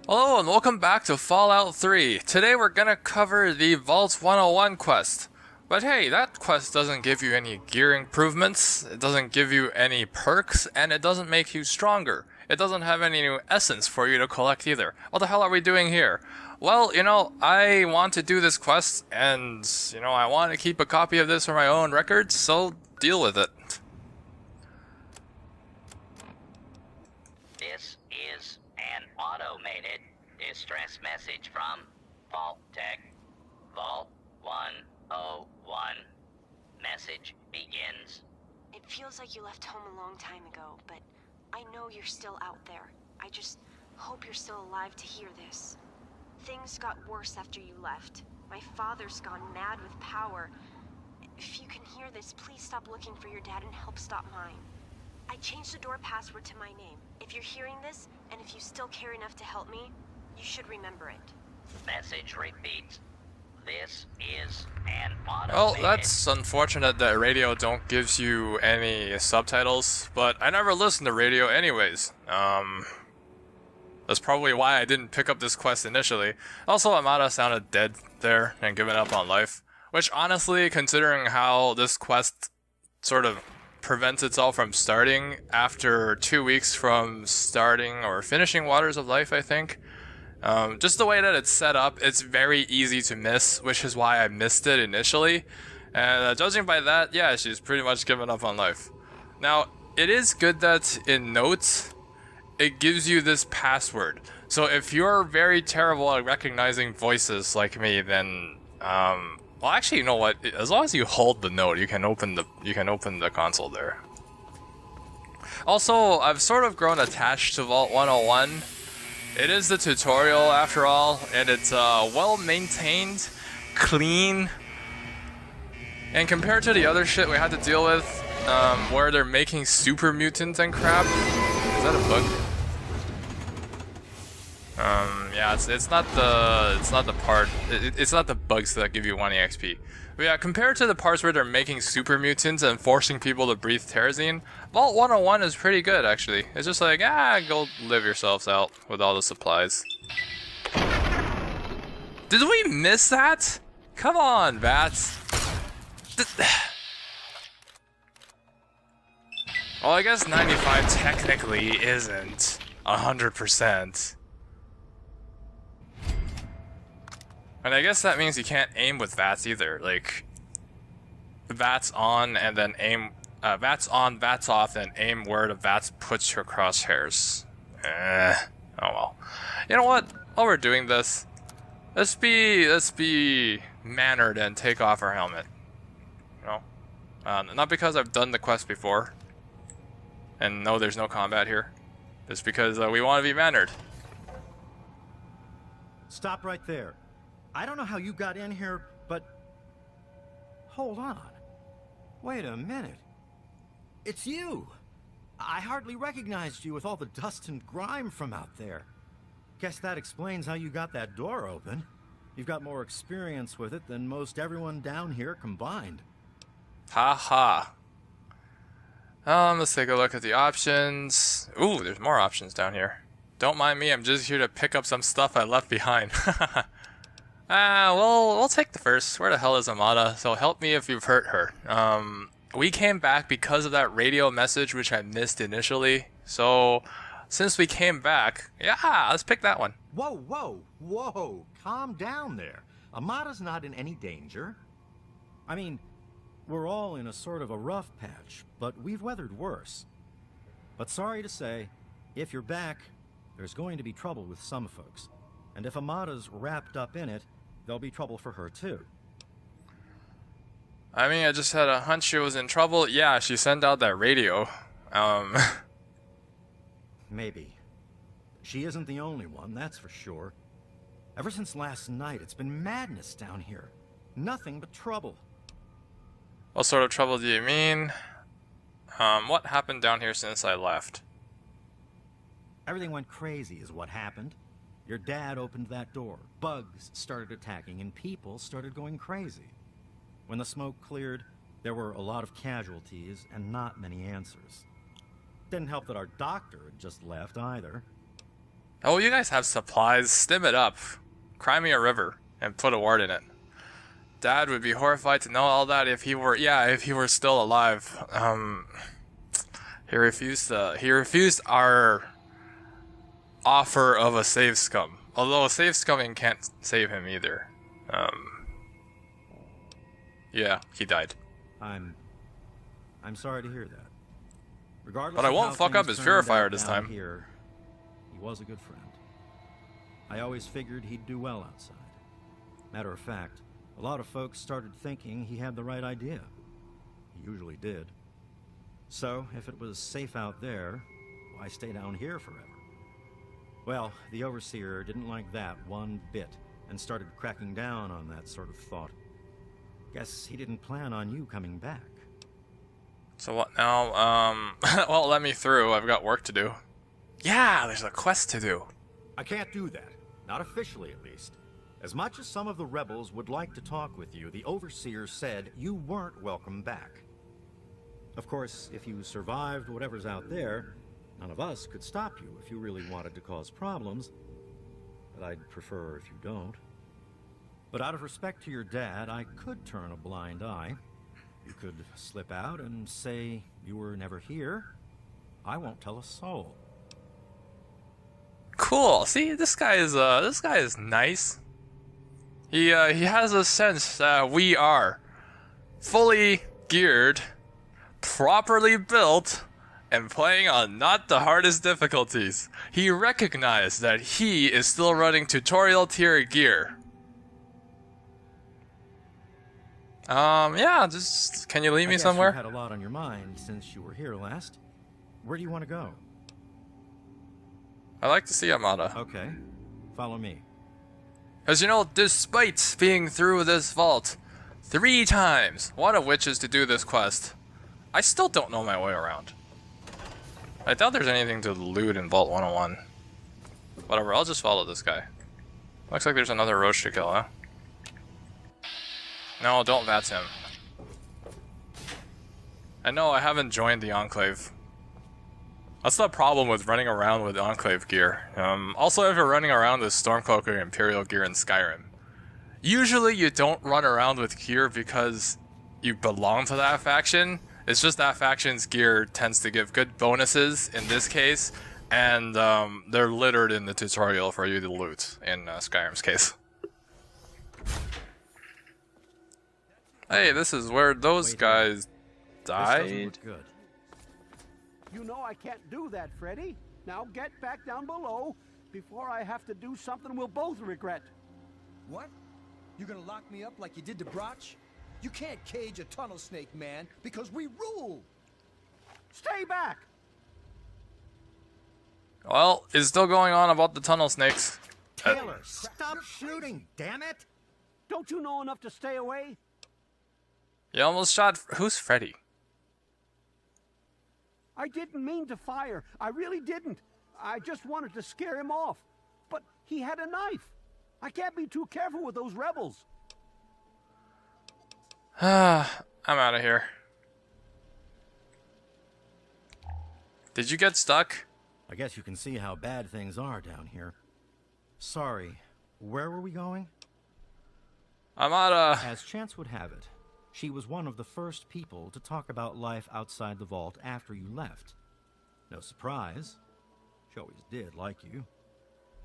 Hello and welcome back to Fallout 3. Today we're gonna cover the Vault 101 quest. But hey, that quest doesn't give you any gear improvements, it doesn't give you any perks, and it doesn't make you stronger. It doesn't have any new essence for you to collect either. What the hell are we doing here? Well, I want to do this quest, and, I want to keep a copy of this for my own records, so deal with it. This is an automated distress message from Vault Tech. Vault 101. Message begins. It feels like you left home a long time ago, but I know you're still out there. I just hope you're still alive to hear this. Things got worse after you left. My father's gone mad with power. If you can hear this, please stop looking for your dad and help stop mine. I changed the door password to my name. If you're hearing this, and if you still care enough to help me, you should remember it. Message repeats. This is an automated... Well, that's unfortunate that radio don't gives you any subtitles, but I never listen to radio anyways. That's probably why I didn't pick up this quest initially. Also, Amada sounded dead there and given up on life, which honestly, considering how this quest sort of prevents itself from starting after 2 weeks from starting or finishing Waters of Life, I think. Just the way that it's set up, it's very easy to miss, which is why I missed it initially. And judging by that, yeah, she's pretty much given up on life. Now, it is good that in notes, it gives you this password. So if you're very terrible at recognizing voices like me, then, well, actually, you know what? As long as you hold the note, you can open the console there. Also, I've sort of grown attached to Vault 101. It is the tutorial after all, and it's well maintained, clean, and compared to the other shit we had to deal with, where they're making super mutants and crap. Is that a bug? Yeah, it's not the bugs that give you 1 EXP. But yeah, compared to the parts where they're making super mutants and forcing people to breathe terrazine, Vault 101 is pretty good actually. It's just like, go live yourselves out with all the supplies. Did we miss that? Come on, bats. Well, I guess 95 technically isn't 100%. And I guess that means you can't aim with VATS either. Like, VATS on and then aim, VATS on, VATS off, and aim where the VATS puts your crosshairs. Oh well. You know what? While we're doing this, let's be mannered and take off our helmet. You know? Not because I've done the quest before, and no, there's no combat here. Just because we want to be mannered. Stop right there. I don't know how you got in here, but... Hold on. Wait a minute. It's you! I hardly recognized you with all the dust and grime from out there. Guess that explains how you got that door open. You've got more experience with it than most everyone down here combined. Ha ha. Let's take a look at the options. Ooh, there's more options down here. Don't mind me, I'm just here to pick up some stuff I left behind. Well, we'll take the first. Where the hell is Amada? So help me if you've hurt her. We came back because of that radio message which I missed initially. So, since we came back, yeah, let's pick that one. Whoa, whoa, whoa. Calm down there. Amada's not in any danger. I mean, we're all in a sort of a rough patch, but we've weathered worse. But sorry to say, if you're back, there's going to be trouble with some folks. And if Amada's wrapped up in it, there'll be trouble for her too. I mean, I just had a hunch she was in trouble. Yeah, she sent out that radio. Maybe. She isn't the only one, that's for sure. Ever since last night, it's been madness down here. Nothing but trouble. What sort of trouble do you mean? What happened down here since I left? Everything went crazy is what happened. Your dad opened that door, bugs started attacking, and people started going crazy. When the smoke cleared, there were a lot of casualties and not many answers. Didn't help that our doctor had just left either. Oh, you guys have supplies. Stim it up. Cry me a river and put a wart in it. Dad would be horrified to know all that if he were still alive. He refused our offer of a save scum. Although a save scumming can't save him either. Yeah, he died. I'm sorry to hear that. Regardless But I of won't how fuck up things his turned purifier out this down time. Here, he was a good friend. I always figured he'd do well outside. Matter of fact, a lot of folks started thinking he had the right idea. He usually did. So, if it was safe out there, why stay down here forever? Well, the Overseer didn't like that one bit, and started cracking down on that sort of thought. Guess he didn't plan on you coming back. So what now? Well, let me through. I've got work to do. Yeah, there's a quest to do. I can't do that. Not officially, at least. As much as some of the rebels would like to talk with you, the Overseer said you weren't welcome back. Of course, if you survived whatever's out there, none of us could stop you if you really wanted to cause problems. But I'd prefer if you don't. But out of respect to your dad, I could turn a blind eye. You could slip out and say you were never here. I won't tell a soul. Cool. See, this guy is nice. He has a sense that we are fully geared, properly built, and playing on not the hardest difficulties. He recognized that he is still running tutorial tier gear. Yeah, just can you leave me somewhere? You had a lot on your mind since you were here last. Where do you want to go? I like to see Amada. Okay, follow me. As you know, despite being through this vault 3 times, one of which is to do this quest, I still don't know my way around. I doubt there's anything to loot in Vault 101. Whatever, I'll just follow this guy. Looks like there's another roach to kill, huh? No, don't vats him. And no, I haven't joined the Enclave. That's the problem with running around with Enclave gear. Also, if you're running around with Stormcloak or Imperial gear in Skyrim, usually you don't run around with gear because you belong to that faction. It's just that faction's gear tends to give good bonuses in this case, and they're littered in the tutorial for you to loot in Skyrim's case. Hey, this is where those guys died. Good. You know I can't do that, Freddy. Now get back down below before I have to do something we'll both regret. What? You're gonna lock me up like you did to Brotch? You can't cage a tunnel snake, man, because we rule! Stay back! Well, it's still going on about the tunnel snakes. Taylor, stop shooting, damn it! Don't you know enough to stay away? You almost shot. Who's Freddy? I didn't mean to fire. I really didn't. I just wanted to scare him off. But he had a knife. I can't be too careful with those rebels. I'm out of here. Did you get stuck? I guess you can see how bad things are down here. Sorry, where were we going? Amada. As chance would have it, she was one of the first people to talk about life outside the vault after you left. No surprise. She always did like you.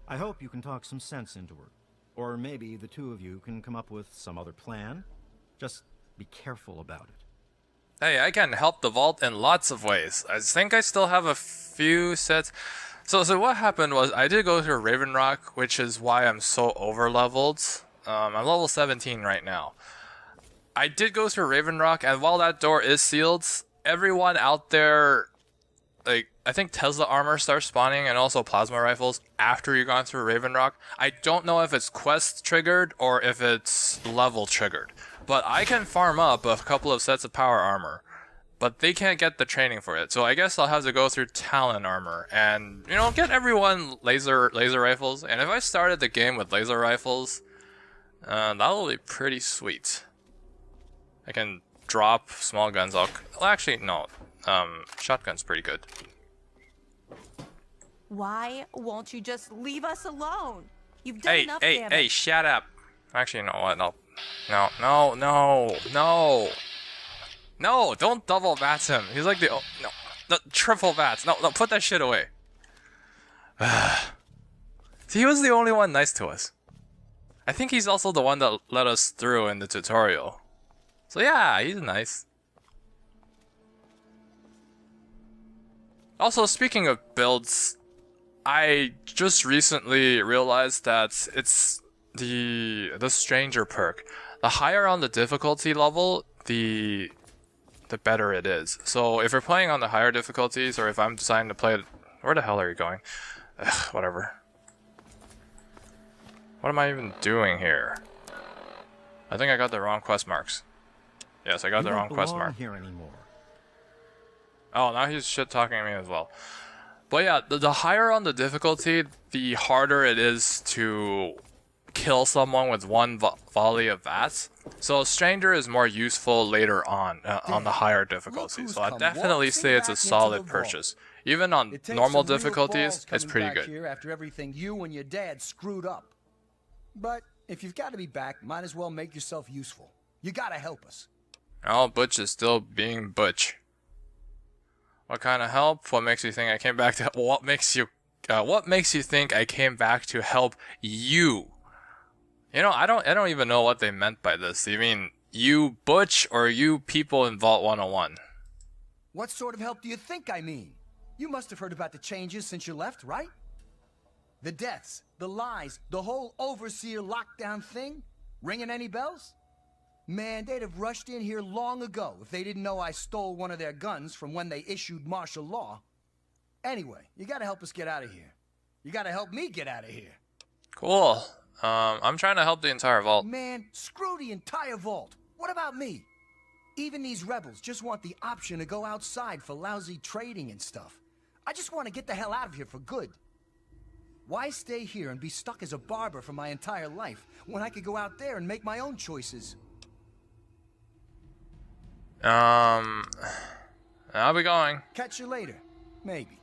I hope you can talk some sense into her. Or maybe the two of you can come up with some other plan. Just be careful about it. Hey, I can help the vault in lots of ways. I think I still have a few sets. So what happened was I did go through Raven Rock, which is why I'm so over-leveled. I'm level 17 right now. I did go through Raven Rock, and while that door is sealed, everyone out there, like, I think Tesla armor starts spawning and also plasma rifles after you've gone through Raven Rock. I don't know if it's quest triggered or if it's level triggered, but I can farm up a couple of sets of power armor, but they can't get the training for it. So I guess I'll have to go through Talon armor and, you know, get everyone laser rifles. And if I started the game with laser rifles, that'll be pretty sweet. I can drop small guns. Well, actually, no. Shotgun's pretty good. Why won't you just leave us alone? You've done enough damage. Hey, shut up. Actually, you know what? No. No, don't double bats him. He's like the triple bats. No, put that shit away. See, he was the only one nice to us. I think he's also the one that let us through in the tutorial. So yeah, he's nice. Also, speaking of builds, I just recently realized that it's the stranger perk. The higher on the difficulty level, the better it is. So if you're playing on the higher difficulties, or if I'm deciding to play, where the hell are you going? Ugh, whatever. What am I even doing here? I think I got the wrong quest marks. Yes, I got the wrong quest mark. Here anymore. Oh, now he's shit talking to me as well. But yeah, the higher on the difficulty, the harder it is to kill someone with one volley of VATS. So Stranger is more useful later on the higher difficulty. So I definitely say it's a solid purchase. Even on normal difficulties, it's pretty good. Here after everything you and your dad screwed up. But if you've got to be back, might as well make yourself useful. You gotta help us. Oh, Butch is still being Butch. What kind of help? What makes you think I came back to? What makes you think I came back to help you? You know, I don't even know what they meant by this. You mean you Butch or you people in Vault 101? What sort of help do you think I mean? You must have heard about the changes since you left, right? The deaths, the lies, the whole Overseer lockdown thing? Ringing any bells? Man, they'd have rushed in here long ago if they didn't know I stole one of their guns from when they issued martial law. Anyway, you gotta help us get out of here. You gotta help me get out of here. Cool. I'm trying to help the entire vault. Man, screw the entire vault. What about me? Even these rebels just want the option to go outside for lousy trading and stuff. I just want to get the hell out of here for good. Why stay here and be stuck as a barber for my entire life when I could go out there and make my own choices? I'll be going. Catch you later. Maybe.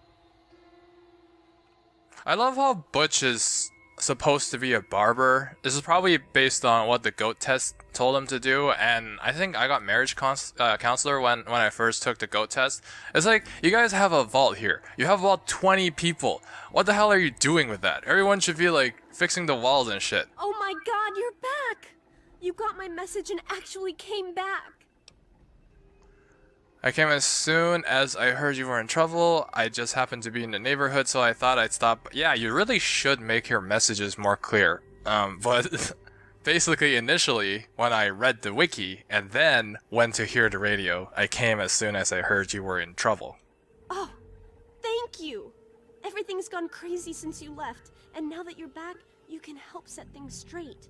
I love how Butch is supposed to be a barber. This is probably based on what the GOAT test told him to do, and I think I got marriage counselor when I first took the GOAT test. It's like, you guys have a vault here. You have about 20 people. What the hell are you doing with that? Everyone should be like fixing the walls and shit. Oh my god, you're back! You got my message and actually came back. I came as soon as I heard you were in trouble. I just happened to be in the neighborhood, so I thought I'd stop. Yeah, you really should make your messages more clear. But basically, initially, when I read the wiki and then went to hear the radio, I came as soon as I heard you were in trouble. Oh, thank you. Everything's gone crazy since you left, and now that you're back, you can help set things straight.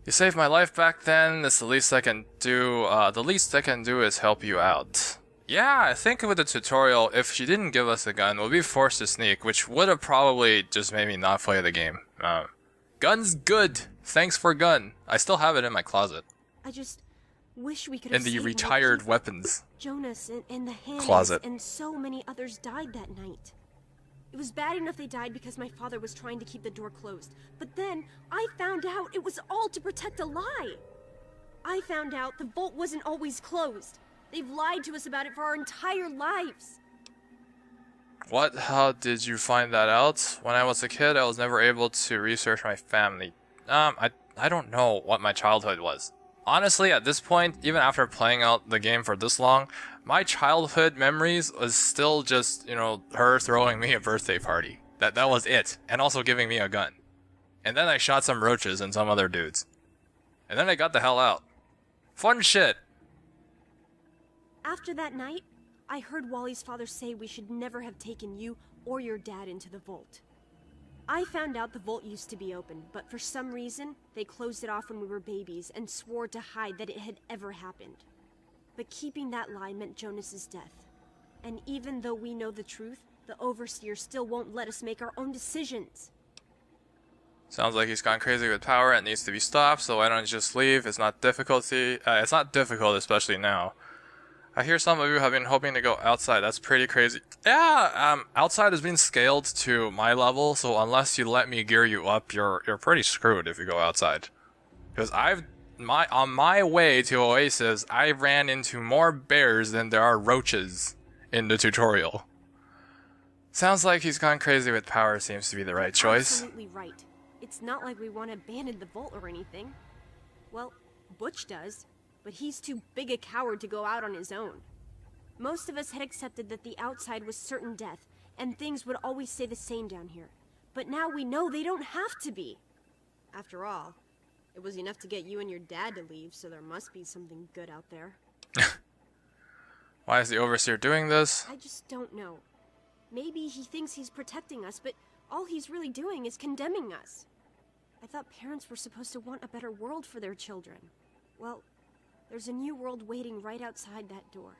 You saved my life back then. It's the least I can do. The least I can do is help you out. Yeah, I think with the tutorial, if she didn't give us a gun, we'll be forced to sneak, which would have probably just made me not play the game. Gun's good. Thanks for gun. I still have it in my closet. I just wish we could have in the saved retired more weapons Jonas and the Hands closet. And so many others died that night. It was bad enough they died because my father was trying to keep the door closed. But then, I found out it was all to protect a lie. I found out the vault wasn't always closed. They've lied to us about it for our entire lives. What? How did you find that out? When I was a kid, I was never able to research my family. I don't know what my childhood was. Honestly, at this point, even after playing out the game for this long, my childhood memories was still just, you know, her throwing me a birthday party. That was it. And also giving me a gun. And then I shot some roaches and some other dudes. And then I got the hell out. Fun shit. After that night, I heard Wally's father say we should never have taken you or your dad into the vault. I found out the vault used to be open, but for some reason, they closed it off when we were babies and swore to hide that it had ever happened. But keeping that lie meant Jonas's death. And even though we know the truth, the Overseer still won't let us make our own decisions. Sounds like he's gone crazy with power and needs to be stopped, so why don't you just leave? It's not difficult, especially now. I hear some of you have been hoping to go outside. That's pretty crazy. Yeah, outside has been scaled to my level, so unless you let me gear you up, you're pretty screwed if you go outside. Because on my way to Oasis, I ran into more bears than there are roaches in the tutorial. Sounds like he's gone crazy with power. Seems to be the right choice. Absolutely right. It's not like we want to abandon the vault or anything. Well, Butch does, but he's too big a coward to go out on his own. Most of us had accepted that the outside was certain death, and things would always stay the same down here. But now we know they don't have to be. After all, it was enough to get you and your dad to leave, so there must be something good out there. Why is the Overseer doing this? I just don't know. Maybe he thinks he's protecting us, but all he's really doing is condemning us. I thought parents were supposed to want a better world for their children. Well, there's a new world waiting right outside that door,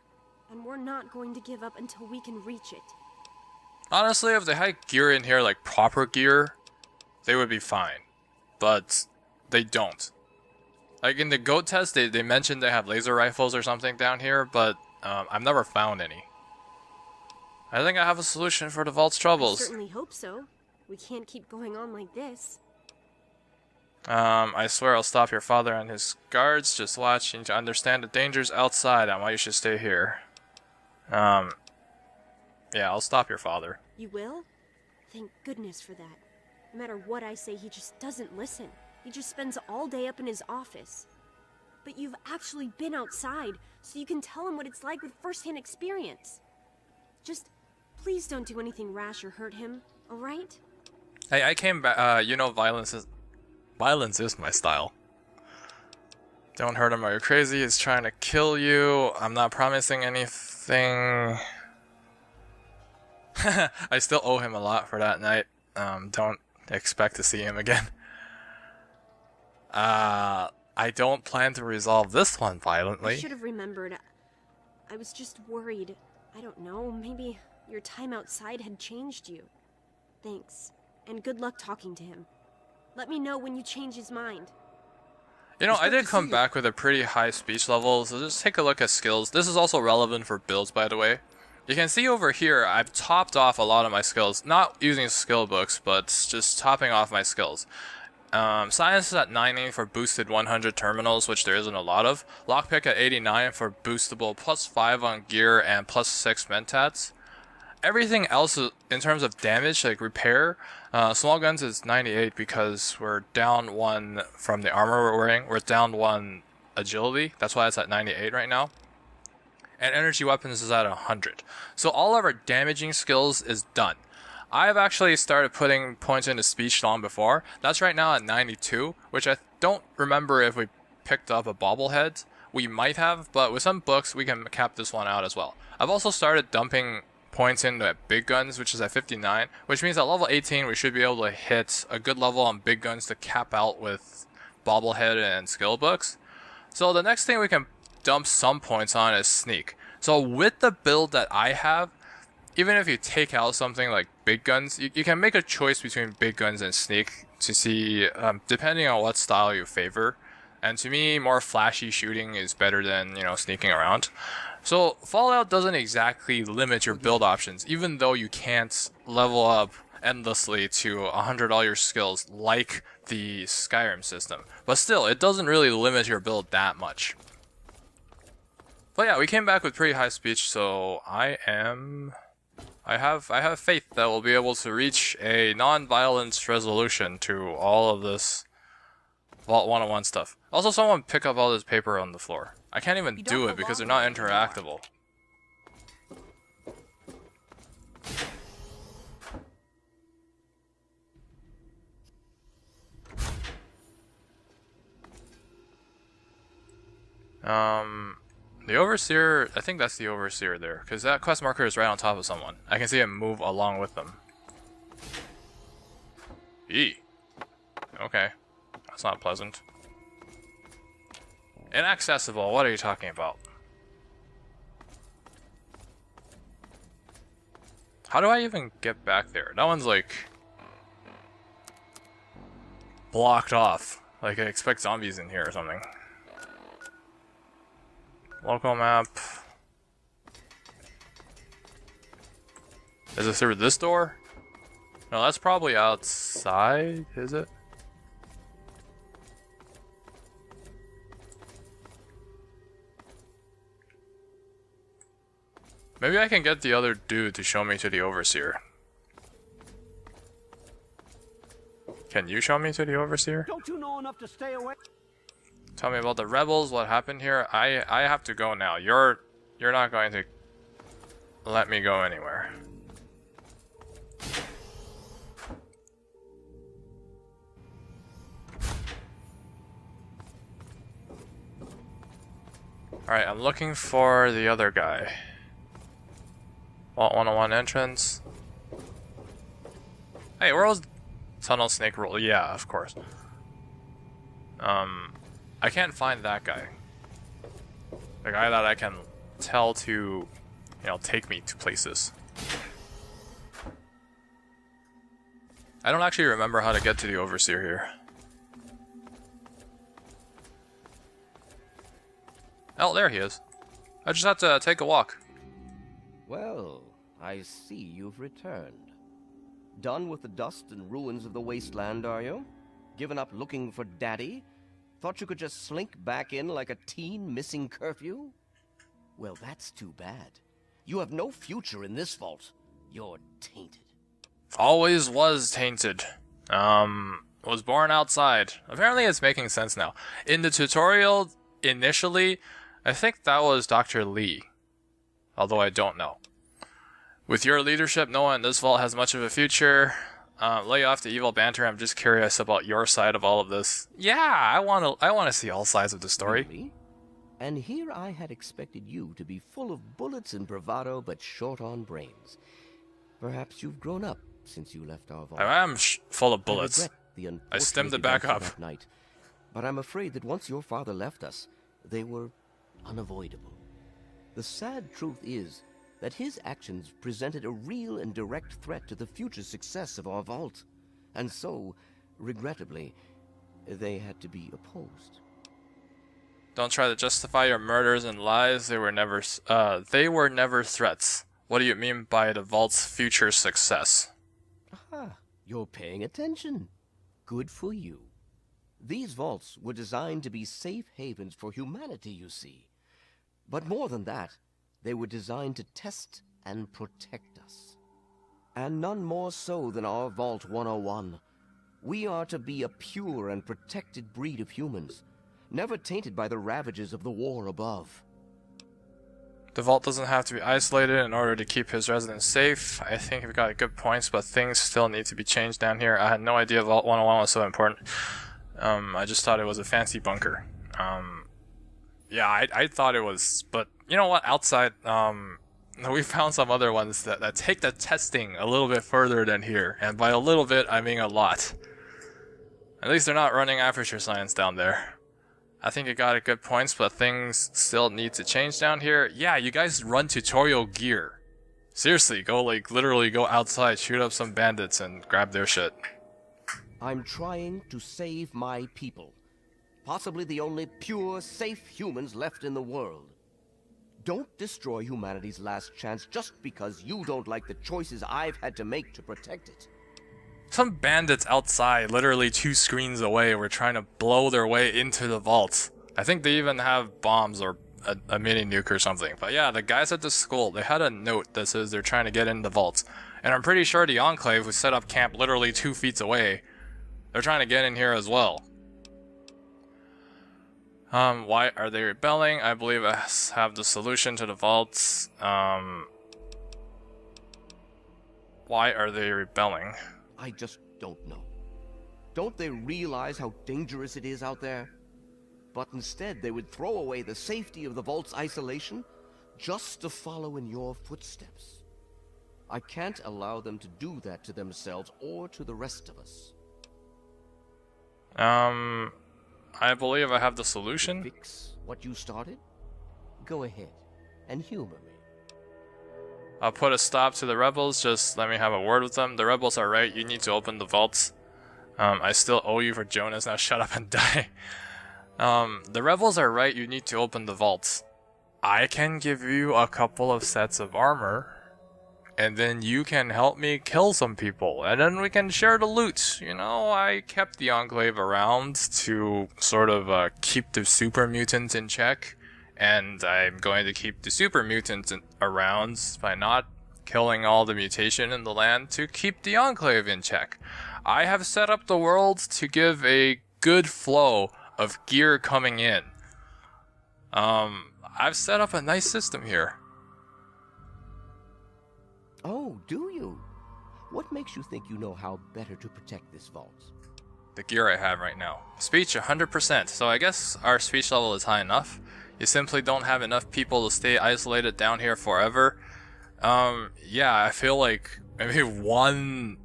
and we're not going to give up until we can reach it. Honestly, if they had gear in here, like proper gear, they would be fine. But they don't. Like in the GOAT test, they mentioned they have laser rifles or something down here, but I've never found any. I think I have a solution for the vault's troubles. I certainly hope so. We can't keep going on like this. I swear I'll stop your father and his guards. Just watch. You need to understand the dangers outside and why you should stay here. Yeah, I'll stop your father. You will? Thank goodness for that. No matter what I say, he just doesn't listen. He just spends all day up in his office. But you've actually been outside, so you can tell him what it's like with first-hand experience. Just, please don't do anything rash or hurt him, alright? Hey, I came back, you know violence is my style. Don't hurt him or you're crazy, he's trying to kill you. I'm not promising anything. I still owe him a lot for that night. Don't expect to see him again. I don't plan to resolve this one violently. I should have remembered. I was just worried. I don't know, maybe your time outside had changed you. Thanks, and good luck talking to him. Let me know when you change his mind. You know, I did come back with a pretty high speech level, so just take a look at skills. This is also relevant for builds, by the way. You can see over here, I've topped off a lot of my skills. Not using skill books, but just topping off my skills. Science is at 90 for boosted 100 terminals, which there isn't a lot of. Lockpick at 89 for boostable +5 on gear and +6 mentats. Everything else in terms of damage, like repair, small guns is 98 because we're down 1 from the armor we're wearing. We're down 1 agility, that's why it's at 98 right now. And energy weapons is at 100. So all of our damaging skills is done. I've actually started putting points into speech long before. That's right now at 92, which I don't remember if we picked up a bobblehead. We might have, but with some books we can cap this one out as well. I've also started dumping points into big guns, which is at 59, which means at level 18 we should be able to hit a good level on big guns to cap out with bobblehead and skill books. So the next thing we can dump some points on is sneak. So with the build that I have, even if you take out something like big guns, you can make a choice between big guns and sneak to see, depending on what style you favor. And to me, more flashy shooting is better than, you know, sneaking around. So Fallout doesn't exactly limit your build options, even though you can't level up endlessly to 100 all your skills like the Skyrim system. But still, it doesn't really limit your build that much. But yeah, we came back with pretty high speech, so I have faith that we'll be able to reach a non-violence resolution to all of this Vault 101 stuff. Also, someone pick up all this paper on the floor. I can't even do it because they're not interactable. The Overseer, I think that's the Overseer there, because that quest marker is right on top of someone. I can see him move along with them. Eee. Okay. That's not pleasant. Inaccessible, what are you talking about? How do I even get back there? That one's like blocked off. Like I expect zombies in here or something. Local map. Is it through this door? No, that's probably outside, is it? Maybe I can get the other dude to show me to the Overseer. Can you show me to the Overseer? Don't you know enough to stay away? Tell me about the rebels, what happened here. I have to go now. You're not going to let me go anywhere. Alright, I'm looking for the other guy. Vault 101 entrance. Hey, where was Tunnel Snake Roll? Yeah, of course. I can't find that guy. The guy that I can tell to, you know, take me to places. I don't actually remember how to get to the Overseer here. Oh, there he is. I just have to take a walk. Well, I see you've returned. Done with the dust and ruins of the wasteland, are you? Given up looking for Daddy? Thought you could just slink back in like a teen missing curfew? Well, that's too bad. You have no future in this vault. You're tainted. Always was tainted. Was born outside. Apparently it's making sense now. In the tutorial, initially, I think that was Dr. Lee. Although I don't know. With your leadership, no one in this vault has much of a future. Lay off the evil banter. I'm just curious about your side of all of this. Yeah, I want to see all sides of the story. Really? And here I had expected you to be full of bullets and bravado, but short on brains. Perhaps you've grown up since you left our vault. I am full of bullets. I regret the I stemmed it unfortunate back up. events of that night, but I'm afraid that once your father left us, they were unavoidable. The sad truth is that his actions presented a real and direct threat to the future success of our vault. And so, regrettably, they had to be opposed. Don't try to justify your murders and lies. They were never threats. What do you mean by the vault's future success? Aha, you're paying attention. Good for you. These vaults were designed to be safe havens for humanity, you see. But more than that, they were designed to test and protect us. And none more so than our Vault 101. We are to be a pure and protected breed of humans, never tainted by the ravages of the war above. The vault doesn't have to be isolated in order to keep his residents safe. I think we've got good points, but things still need to be changed down here. I had no idea Vault 101 was so important. I just thought it was a fancy bunker. Yeah, I thought it was, but you know what? Outside, we found some other ones that take the testing a little bit further than here. And by a little bit, I mean a lot. At least they're not running aperture science down there. I think you got it good points, but things still need to change down here. Yeah, you guys run tutorial gear. Seriously, go literally go outside, shoot up some bandits and grab their shit. I'm trying to save my people. Possibly the only pure, safe humans left in the world. Don't destroy humanity's last chance just because you don't like the choices I've had to make to protect it. Some bandits outside, literally 2 screens away, were trying to blow their way into the vault. I think they even have bombs or a mini nuke or something. But yeah, the guys at the school, they had a note that says they're trying to get in the vault. And I'm pretty sure the Enclave, who set up camp literally 2 feet away, they're trying to get in here as well. Why are they rebelling? I believe I have the solution to the vaults. Why are they rebelling? I just don't know. Don't they realize how dangerous it is out there? But instead, they would throw away the safety of the vault's isolation just to follow in your footsteps. I can't allow them to do that to themselves or to the rest of us. I believe I have the solution. Fix what you started? Go ahead and humor me. I'll put a stop to the rebels, just let me have a word with them. The rebels are right, you need to open the vaults. I still owe you for Jonas, now shut up and die. The rebels are right, you need to open the vaults. I can give you a couple of sets of armor and then you can help me kill some people, and then we can share the loot. You know, I kept the Enclave around to sort of keep the super mutants in check, and I'm going to keep the super mutants around by not killing all the mutation in the land to keep the Enclave in check. I have set up the world to give a good flow of gear coming in. I've set up a nice system here. Oh, do you? What makes you think you know how better to protect this vault? The gear I have right now. Speech 100%, so I guess our speech level is high enough. You simply don't have enough people to stay isolated down here forever. Yeah, I feel like maybe one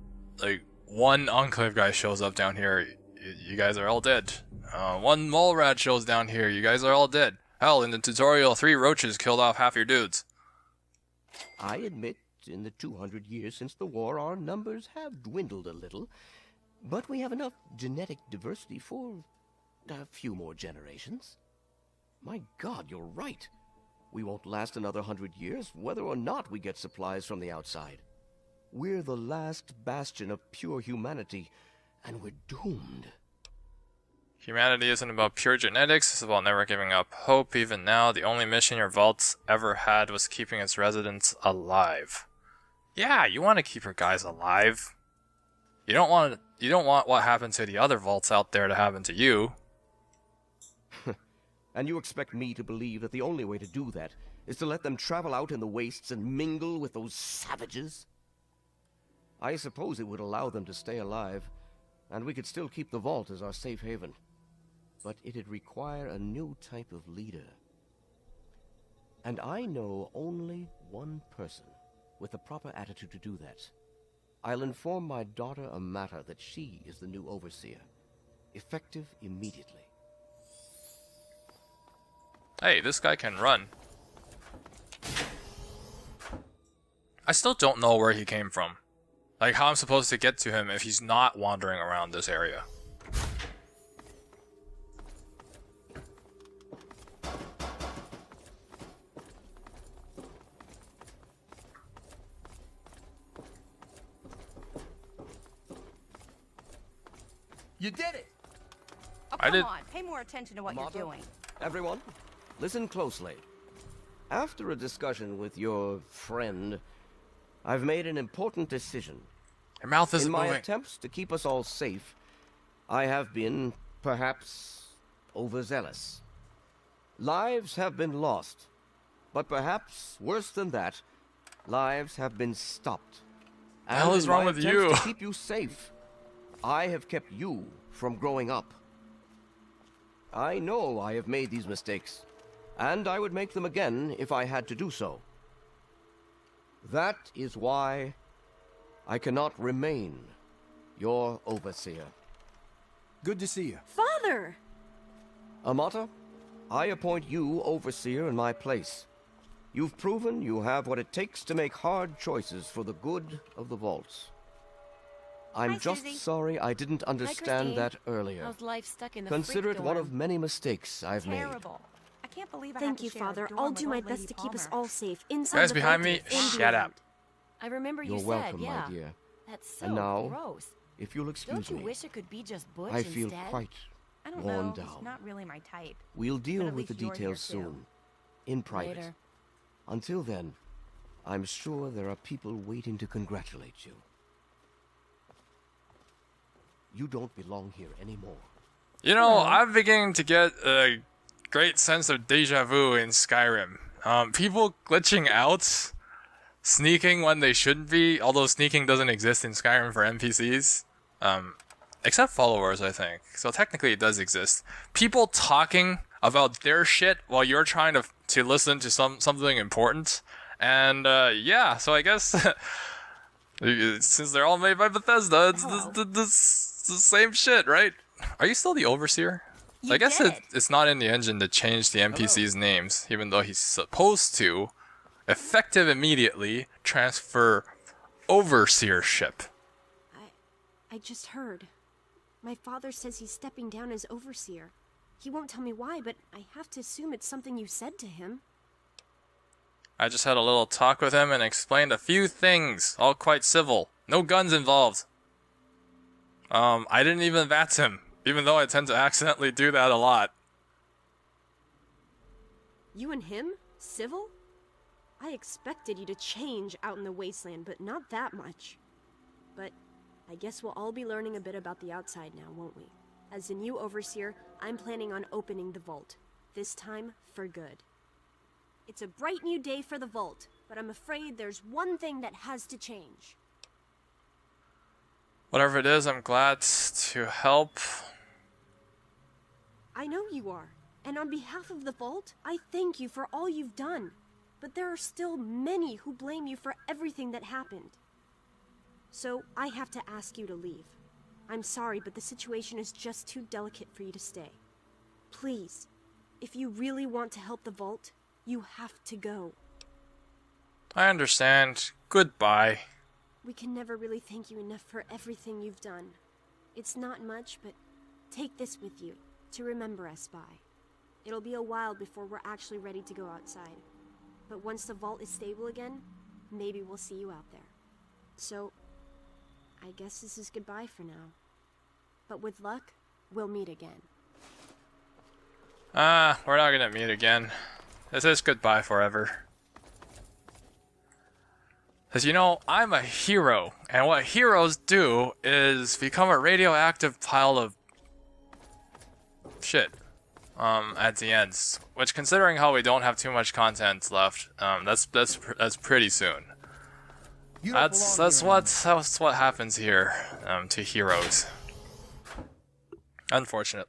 Enclave guy shows up down here, you guys are all dead. One mole rat shows down here, you guys are all dead. Hell, in the tutorial, 3 roaches killed off half your dudes. I admit, in the 200 years since the war, our numbers have dwindled a little, but we have enough genetic diversity for a few more generations. My God, you're right. We won't last another 100 years, whether or not we get supplies from the outside. We're the last bastion of pure humanity, and we're doomed. Humanity isn't about pure genetics, it's about never giving up hope. Even now, the only mission your vaults ever had was keeping its residents alive. Yeah, you want to keep your guys alive. You don't want what happened to the other vaults out there to happen to you. And you expect me to believe that the only way to do that is to let them travel out in the wastes and mingle with those savages? I suppose it would allow them to stay alive, and we could still keep the vault as our safe haven. But it'd require a new type of leader. And I know only one person with the proper attitude to do that. I'll inform my daughter Amata that she is the new overseer. Effective immediately. Hey, this guy can run. I still don't know where he came from. Like, how I'm supposed to get to him if he's not wandering around this area. You did it! Oh, I come did- on. Pay more attention to what Amata? you're doing. Everyone, listen closely. After a discussion with your friend, I've made an important decision. Your mouth isn't In my moving. attempts to keep us all safe, I have been, perhaps, overzealous. Lives have been lost, but perhaps worse than that, lives have been stopped. The hell is in wrong my with attempts you? To keep you safe, I have kept you from growing up. I know I have made these mistakes, and I would make them again if I had to do so. That is why I cannot remain your overseer. Good to see you. Father! Amata, I appoint you overseer in my place. You've proven you have what it takes to make hard choices for the good of the vaults. I'm Hi, just Susie. sorry I didn't understand Christine. that earlier. How's life stuck in the Consider it freak one dorm? of many mistakes I've made. Terrible. I can't believe I Thank have you, to share a Father. dorm I'll with do my old best Lady to keep us Palmer. all safe. Inside Guys the behind vault me, and shut beyond. up. I remember you You're said, welcome, yeah. my dear. That's so And now, gross. if you'll Don't excuse you me, wish it could be just Butch I feel instead? quite I don't worn know. down. It's not really my type. We'll deal at with the least you're here details too. soon, in private. Later. Until then, I'm sure there are people waiting to congratulate you. You don't belong here anymore. You know, I'm beginning to get a great sense of deja vu in Skyrim. People glitching out, sneaking when they shouldn't be, although sneaking doesn't exist in Skyrim for NPCs. Except followers, I think. So technically it does exist. People talking about their shit while you're trying to listen to something important. And yeah, so I guess since they're all made by Bethesda, it's the same shit, right? Are you still the overseer? You I guess did. it's not in the engine to change the NPCs' names, even though he's supposed to, effective immediately, transfer overseership. I just heard. My father says he's stepping down as overseer. He won't tell me why, but I have to assume it's something you said to him. I just had a little talk with him and explained a few things, all quite civil. No guns involved. I didn't even VAT him, even though I tend to accidentally do that a lot. You and him? Civil? I expected you to change out in the wasteland, but not that much. But I guess we'll all be learning a bit about the outside now, won't we? As the new overseer, I'm planning on opening the vault. This time, for good. It's a bright new day for the vault, but I'm afraid there's one thing that has to change. Whatever it is, I'm glad to help. I know you are, and on behalf of the vault, I thank you for all you've done. But there are still many who blame you for everything that happened. So I have to ask you to leave. I'm sorry, but the situation is just too delicate for you to stay. Please, if you really want to help the vault, you have to go. I understand. Goodbye. We can never really thank you enough for everything you've done. It's not much, but take this with you to remember us by. It'll be a while before we're actually ready to go outside. But once the vault is stable again, maybe we'll see you out there. So, I guess this is goodbye for now. But with luck, we'll meet again. We're not gonna meet again. This is goodbye forever. Because, you know, I'm a hero, and what heroes do is become a radioactive pile of shit at the end. Which, considering how we don't have too much content left, that's pretty soon. That's what happens here to heroes. Unfortunate.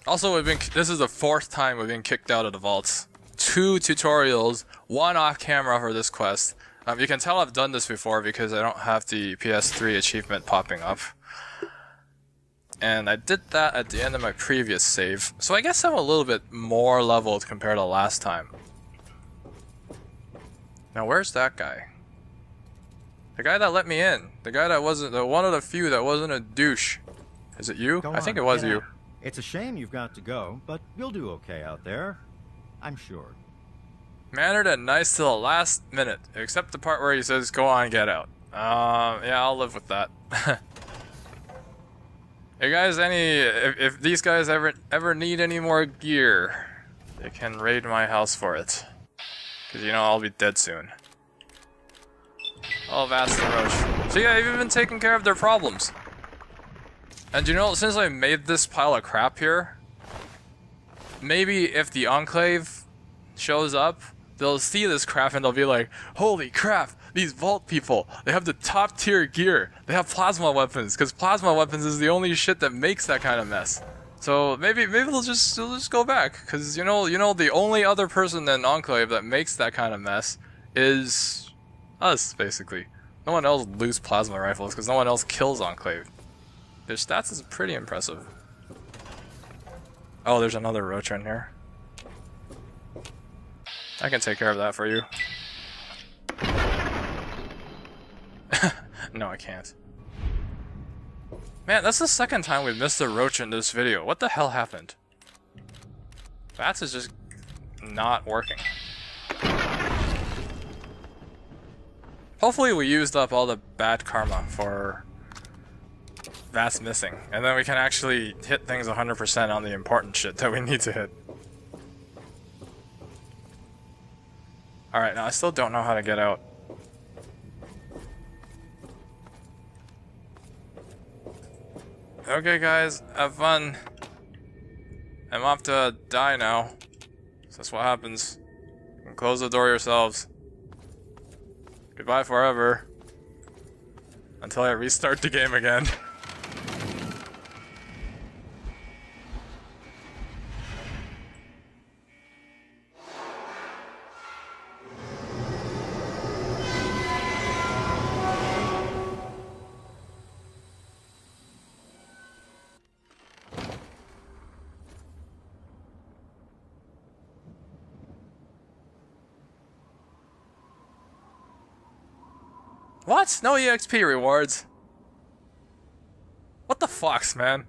Also, this is the 4th time we've been kicked out of the vaults. 2 tutorials, 1 off camera for this quest. You can tell I've done this before because I don't have the PS3 achievement popping up. And I did that at the end of my previous save. So I guess I'm a little bit more leveled compared to last time. Now where's that guy? The guy that let me in. The guy that wasn't, the one of the few that wasn't a douche. Is it you? I think it was you. It's a shame you've got to go, but you'll do okay out there. I'm sure. Mannered and nice to the last minute, except the part where he says, "Go on, get out." Yeah, I'll live with that. Hey guys, if these guys ever need any more gear, they can raid my house for it. Cause you know I'll be dead soon. Oh, vast roach. So yeah, I've even taken care of their problems. And you know, since I made this pile of crap here, maybe if the Enclave shows up, they'll see this crap and they'll be like, holy crap, these vault people, they have the top tier gear. They have plasma weapons, because plasma weapons is the only shit that makes that kind of mess. So maybe they'll just go back, because you know the only other person in Enclave that makes that kind of mess is us, basically. No one else loots plasma rifles, because no one else kills Enclave. Their stats is pretty impressive. Oh, there's another roach in here. I can take care of that for you. No, I can't. Man, that's the 2nd time we've missed a roach in this video. What the hell happened? Bats is just not working. Hopefully we used up all the bad karma for Vats missing, and then we can actually hit things 100% on the important shit that we need to hit. Alright, now I still don't know how to get out. Okay guys, have fun. I'm off to die now. So that's what happens. You can close the door yourselves. Goodbye forever. Until I restart the game again. What? No EXP rewards? What the fox, man?